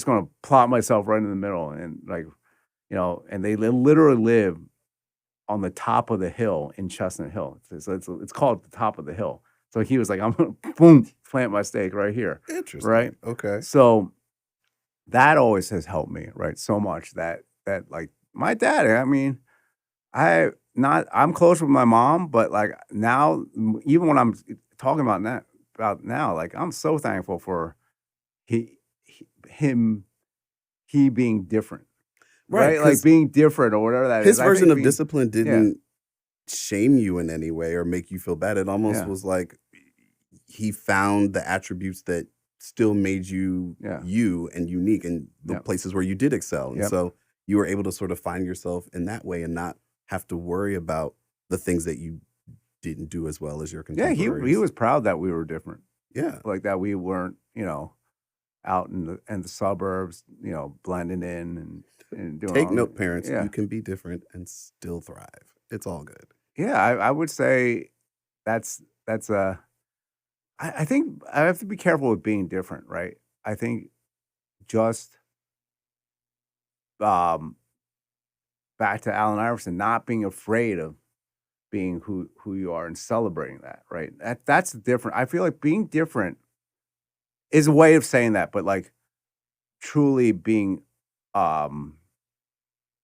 B: gonna plot myself right in the middle, and like, and they literally live on the top of the hill in Chestnut Hill. So it's called the top of the hill. So he was like, I'm gonna boom, plant my stake right here.
A: Interesting.
B: Right.
A: Okay.
B: So that always has helped me, right? So much that like my dad, I mean, I'm close with my mom, but like now, even when I'm talking about now, like I'm so thankful for him being different.
A: Right,
B: Right? Like
A: 'cause
B: being different or whatever that is.
A: his
B: I
A: version
B: think
A: of discipline
B: yeah.
A: didn't shame you in any way or make you feel bad. It almost
B: Yeah.
A: was like he found the attributes that still made you
B: Yeah.
A: you and unique in the
B: Yep.
A: places where you did excel. And
B: Yep.
A: so you were able to sort of find yourself in that way and not have to worry about the things that you didn't do as well as your
B: Yeah,
A: contemporaries.
B: he was proud that we were different.
A: Yeah.
B: Like that we weren't, out in the suburbs, blending in and doing
A: Take
B: all
A: note,
B: the-
A: parents.
B: Yeah.
A: You can be different and still thrive. It's all good.
B: Yeah, I would say that's I think I have to be careful with being different, right? I think just back to Allen Iverson, not being afraid of being who you are and celebrating that, right? That's different. I feel like being different is a way of saying that, but like truly being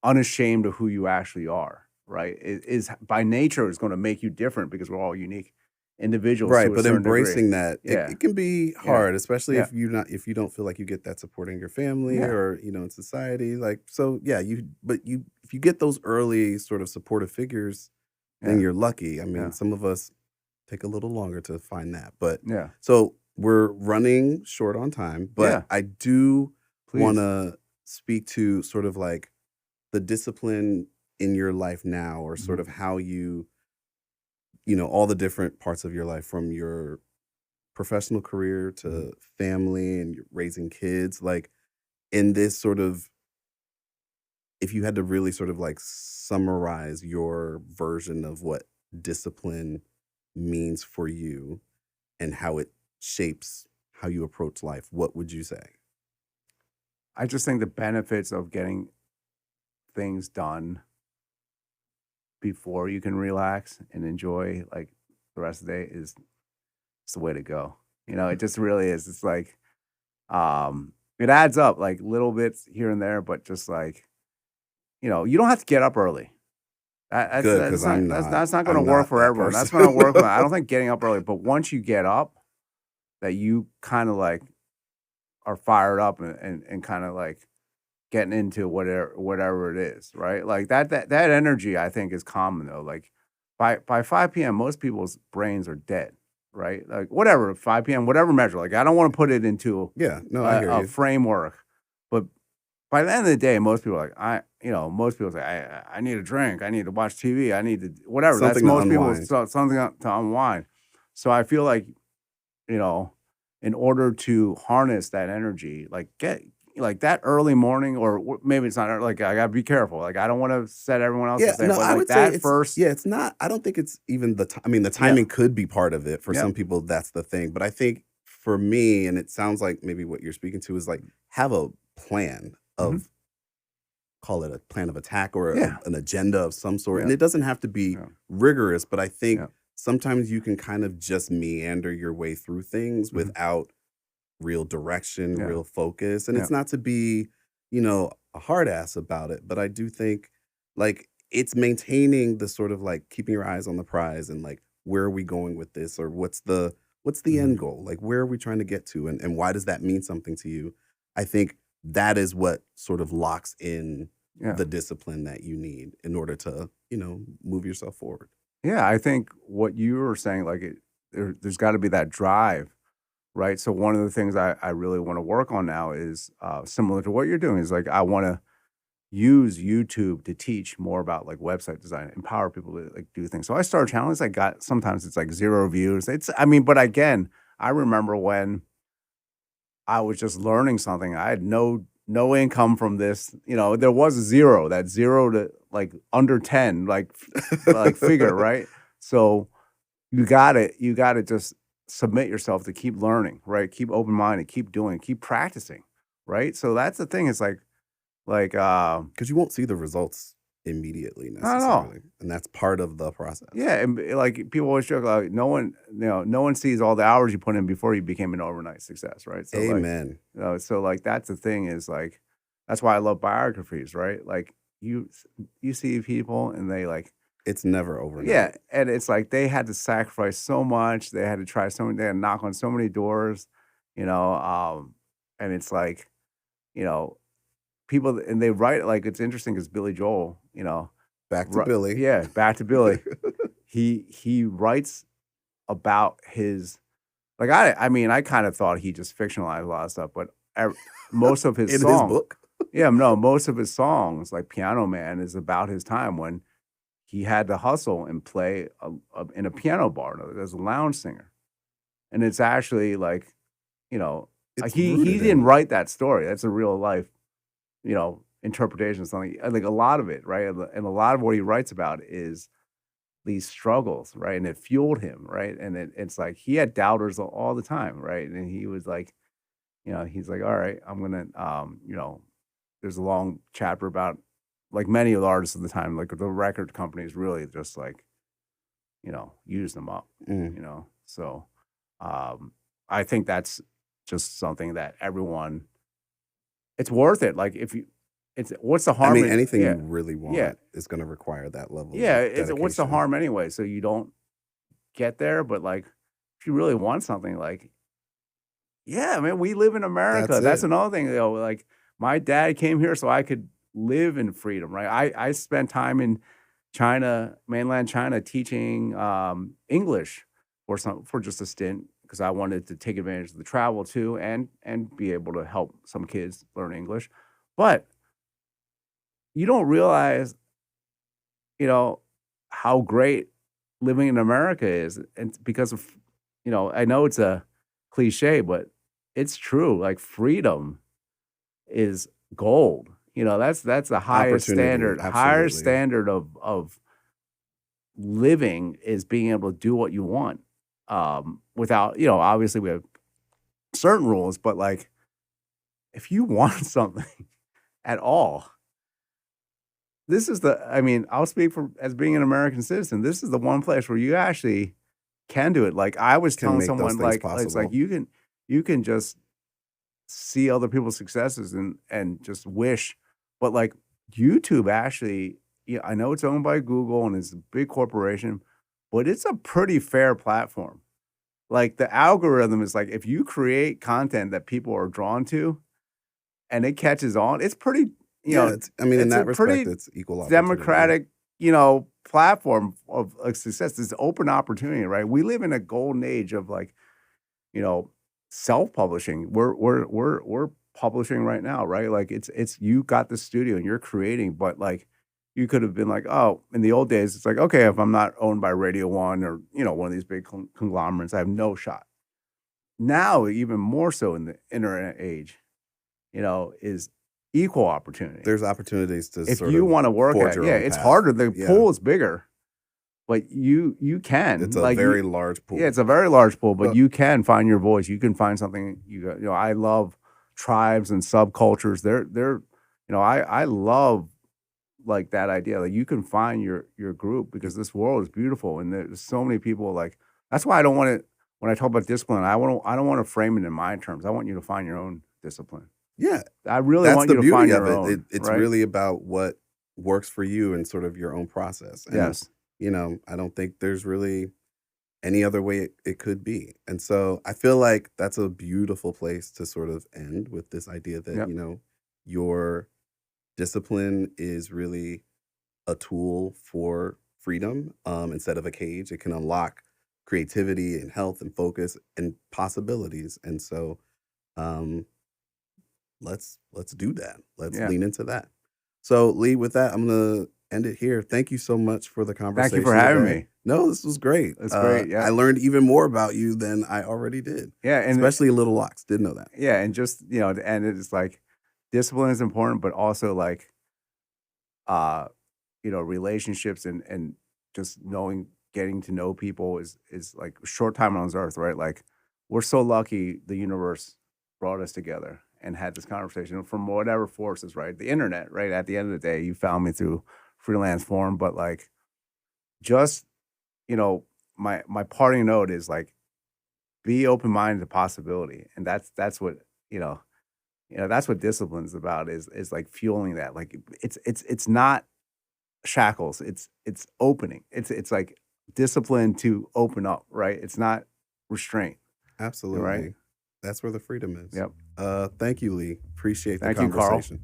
B: unashamed of who you actually are, right? Is by nature is going to make you different because we're all unique individuals,
A: Right,
B: to a
A: but
B: certain
A: embracing
B: degree.
A: that,
B: Yeah.
A: it can be hard, especially
B: Yeah.
A: if you don't feel like you get that support in your family
B: Yeah.
A: or, in society. Like, so yeah, if you get those early sort of supportive figures, then
B: Yeah.
A: you're lucky. I mean,
B: Yeah.
A: some of us take a little longer to find that. But
B: Yeah.
A: so we're running short on time, but
B: Yeah.
A: I do
B: Please.
A: want to speak to sort of like the discipline in your life now, or sort of how you all the different parts of your life, from your professional career to family and you're raising kids, like in this sort of, if you had to really sort of like summarize your version of what discipline means for you and how it shapes how you approach life, what would you say?
B: I just think the benefits of getting things done before you can relax and enjoy like the rest of the day is the way to go. It just really is. It's like it adds up, like little bits here and there, but just like you don't have to get up early.
A: Good, because
B: That's not going to
A: I'm
B: work
A: not
B: for
A: that
B: everyone. That's
A: person.
B: going to work. I don't think getting up early, but once you get up, that you kind of like are fired up and kind of like getting into whatever it is, right? Like that energy, I think, is common though. Like by 5 p.m., most people's brains are dead, right? Like whatever, 5 p.m., whatever measure. Like I don't want to put it into
A: Yeah, no, I hear
B: a
A: you.
B: framework, but by the end of the day, most people are like most people say I need a drink, I need to watch TV, I need to whatever.
A: Something to
B: That's most
A: unwind.
B: people's something to unwind. So I feel like in order to harness that energy, like get like that early morning, or maybe it's not like I gotta be careful. Like I don't want to set everyone else.
A: Yeah, no,
B: but
A: I
B: like
A: would say
B: that first.
A: yeah, it's not. I don't think it's even the. I mean, the timing could be part of it for some people. That's the thing, but I think for me, and it sounds like maybe what you're speaking to is like have a plan of, call it a plan of attack or an agenda of some sort, and it doesn't have to be rigorous. But I think sometimes you can kind of just meander your way through things without real direction,
B: Yeah.
A: real focus. And
B: Yeah.
A: it's not to be, you know, a hard ass about it, but I do think like it's maintaining the sort of like keeping your eyes on the prize and like where are we going with this or what's the
B: Mhm.
A: end goal? Like where are we trying to get to and why does that mean something to you? I think that is what sort of locks in
B: Yeah.
A: the discipline that you need in order to, move yourself forward.
B: Yeah, I think what you were saying, like there's got to be that drive, right? So one of the things I really want to work on now is similar to what you're doing. Is like I want to use YouTube to teach more about like website design, empower people to like do things. So I start challenges. I got sometimes it's like 0 views. But again, I remember when I was just learning something. I had no income from this. There was a zero, that 0 to like under 10, like figure, right? So you gotta just submit yourself to keep learning, right? Keep open minded, keep doing, keep practicing, right? So that's the thing. It's like
A: 'Cause you won't see the results immediately
B: not at all.
A: necessarily, and that's part of the process.
B: Yeah, and like people always joke like no one sees all the hours you put in before you became an overnight success, right? So like
A: Amen.
B: so like that's the thing is like that's why I love biographies, right? Like you see people and they like
A: It's never
B: yeah,
A: overnight.
B: and it's like they had to sacrifice so much. They had to try so many. They had to knock on so many doors, you know. And it's like, you know, people and they write like it's interesting because Billy Joel,
A: Back to Billy.
B: yeah, back to Billy. He writes about his like I kind of thought he just fictionalized a lot of stuff, but most of his
A: In his
B: songs,
A: book?
B: yeah, no, most of his songs like Piano Man is about his time when he had to hustle and play in a piano bar as a lounge singer, and it's actually like, you know,
A: It's
B: he
A: rooted
B: didn't
A: in
B: write that story. That's a real life, interpretation of something. Like a lot of it, right? And a lot of what he writes about is these struggles, right? And it fueled him, right? And it's like he had doubters all the time, right? And he was like, he's like, all right, I'm gonna, there's a long chapter about like many of the artists of the time, like the record companies really just like, use them up,
A: mm.
B: So I think that's just something that everyone it's worth it. Like if you it's what's the
A: I
B: harm
A: mean,
B: in
A: anything you
B: yeah,
A: really
B: yeah,
A: want is gonna require that level
B: yeah.
A: of
B: It's what's the
A: dedication.
B: harm anyway? So you don't get there, but like if you really want something, like yeah, man, we live in America.
A: That's
B: That's
A: it.
B: another thing, like my dad came here so I could live in freedom, right? I spent time in China, mainland China, teaching English for just a stint because I wanted to take advantage of the travel too and be able to help some kids learn English. But you don't realize, you know, how great living in America is, and because of, I know it's a cliche, but it's true. Like freedom is gold. That's the highest
A: Opportunity,
B: standard. Higher
A: absolutely.
B: standard of living is being able to do what you want. Without, obviously we have certain rules, but like if you want something at all, I'll speak for as being an American citizen. This is the one place where you actually can do it. Like I was
A: Can
B: telling
A: make those
B: someone,
A: things
B: it's like
A: possible.
B: you can just see other people's successes and just wish, but like YouTube actually, yeah, I know it's owned by Google and it's a big corporation, but it's a pretty fair platform. Like the algorithm is like if you create content that people are drawn to and it catches on, it's pretty,
A: Yeah, in
B: it's a
A: that respect,
B: pretty
A: it's equal opportunity.
B: democratic, platform of success. It's open opportunity, right? We live in a golden age of like, you know, self-publishing. We're publishing right now, right? Like it's you got the studio and you're creating, but like you could have been like, oh, in the old days, it's like, okay, if I'm not owned by Radio One or one of these big conglomerates, I have no shot. Now, even more so in the internet age, is equal opportunity.
A: There's opportunities to
B: If
A: sort
B: you
A: of
B: want to work
A: forge
B: at,
A: your
B: yeah,
A: own
B: it's
A: path.
B: harder. The
A: Yeah,
B: pool is bigger, but you can
A: it's a
B: like
A: very large
B: yeah,
A: pool.
B: it's a very large pool, but
A: But
B: you can find your voice. You can find something you got. I love tribes and subcultures. They're I love like that idea. Like you can find your group because this world is beautiful and there's so many people like that's why I don't want to when I talk about discipline, I don't want to frame it in my terms. I want you to find your own discipline.
A: Yeah,
B: I really
A: that's
B: want
A: the
B: you to find
A: beauty of
B: your
A: it.
B: own.
A: It's
B: right?
A: really about what works for you and sort of your own process. And,
B: Yes.
A: I don't think there's really any other way it could be. And so I feel like that's a beautiful place to sort of end with this idea that,
B: Yep.
A: Your discipline is really a tool for freedom instead of a cage. It can unlock creativity and health and focus and possibilities. And so um, let's do that. Let's
B: Yeah.
A: lean into that. So Lee, with that, I'm gonna end it here. Thank you so much for the conversation.
B: Thank you for having
A: today.
B: me.
A: No, this was great.
B: It's great. Yeah.
A: I learned even more about you than I already did.
B: Yeah. And
A: Especially Little Locks. Didn't know that.
B: yeah, and just and it's like discipline is important, but also like relationships and just getting to know people is like a short time on this earth, right? Like we're so lucky the universe brought us together and had this conversation from whatever forces, right? The internet, right? At the end of the day, you found me through freelance form, but like just my parting note is like be open-minded to possibility, and that's what that's what discipline's about is like fueling that. Like it's not shackles, it's opening. It's like discipline to open up, right? It's not restraint.
A: Absolutely.
B: Right?
A: That's where the freedom is.
B: Yep.
A: Thank you, Lee. Appreciate the
B: Thank you, Carl.
A: conversation.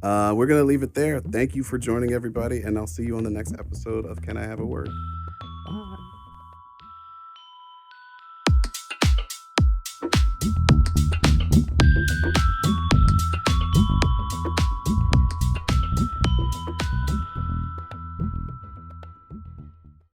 A: We're going to leave it there. Thank you for joining, everybody, and I'll see you on the next episode of Can I Have a Word?